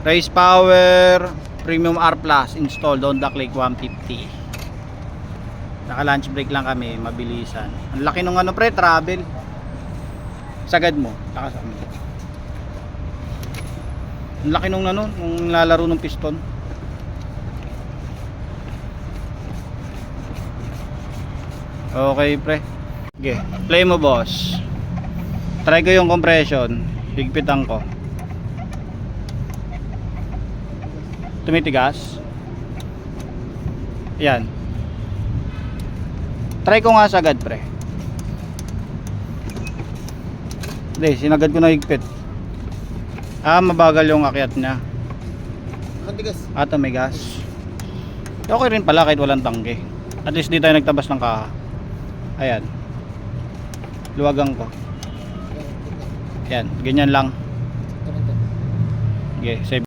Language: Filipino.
Race Power Premium R Plus installed Honda Click 150. Naka lunch break lang kami, mabilisan. Ang laki nung ano pre, travel. Sagad mo, lakas kami. Ang laki nung ano, nung lalaro ng piston. Okay pre. Okay, play mo boss. Try ko yung compression. Higpitan ko. Tumitigas. Yan. Try ko nga sagad pre. Hindi, sinagad ko na higpit. Mabagal yung akyat niya. Matigas. May gas. Okay rin pala kahit walang tangke. At least di tayo nagtabas ng kaha. Ayan. Luwagan ko. Yan, ganyan lang. Okay, save.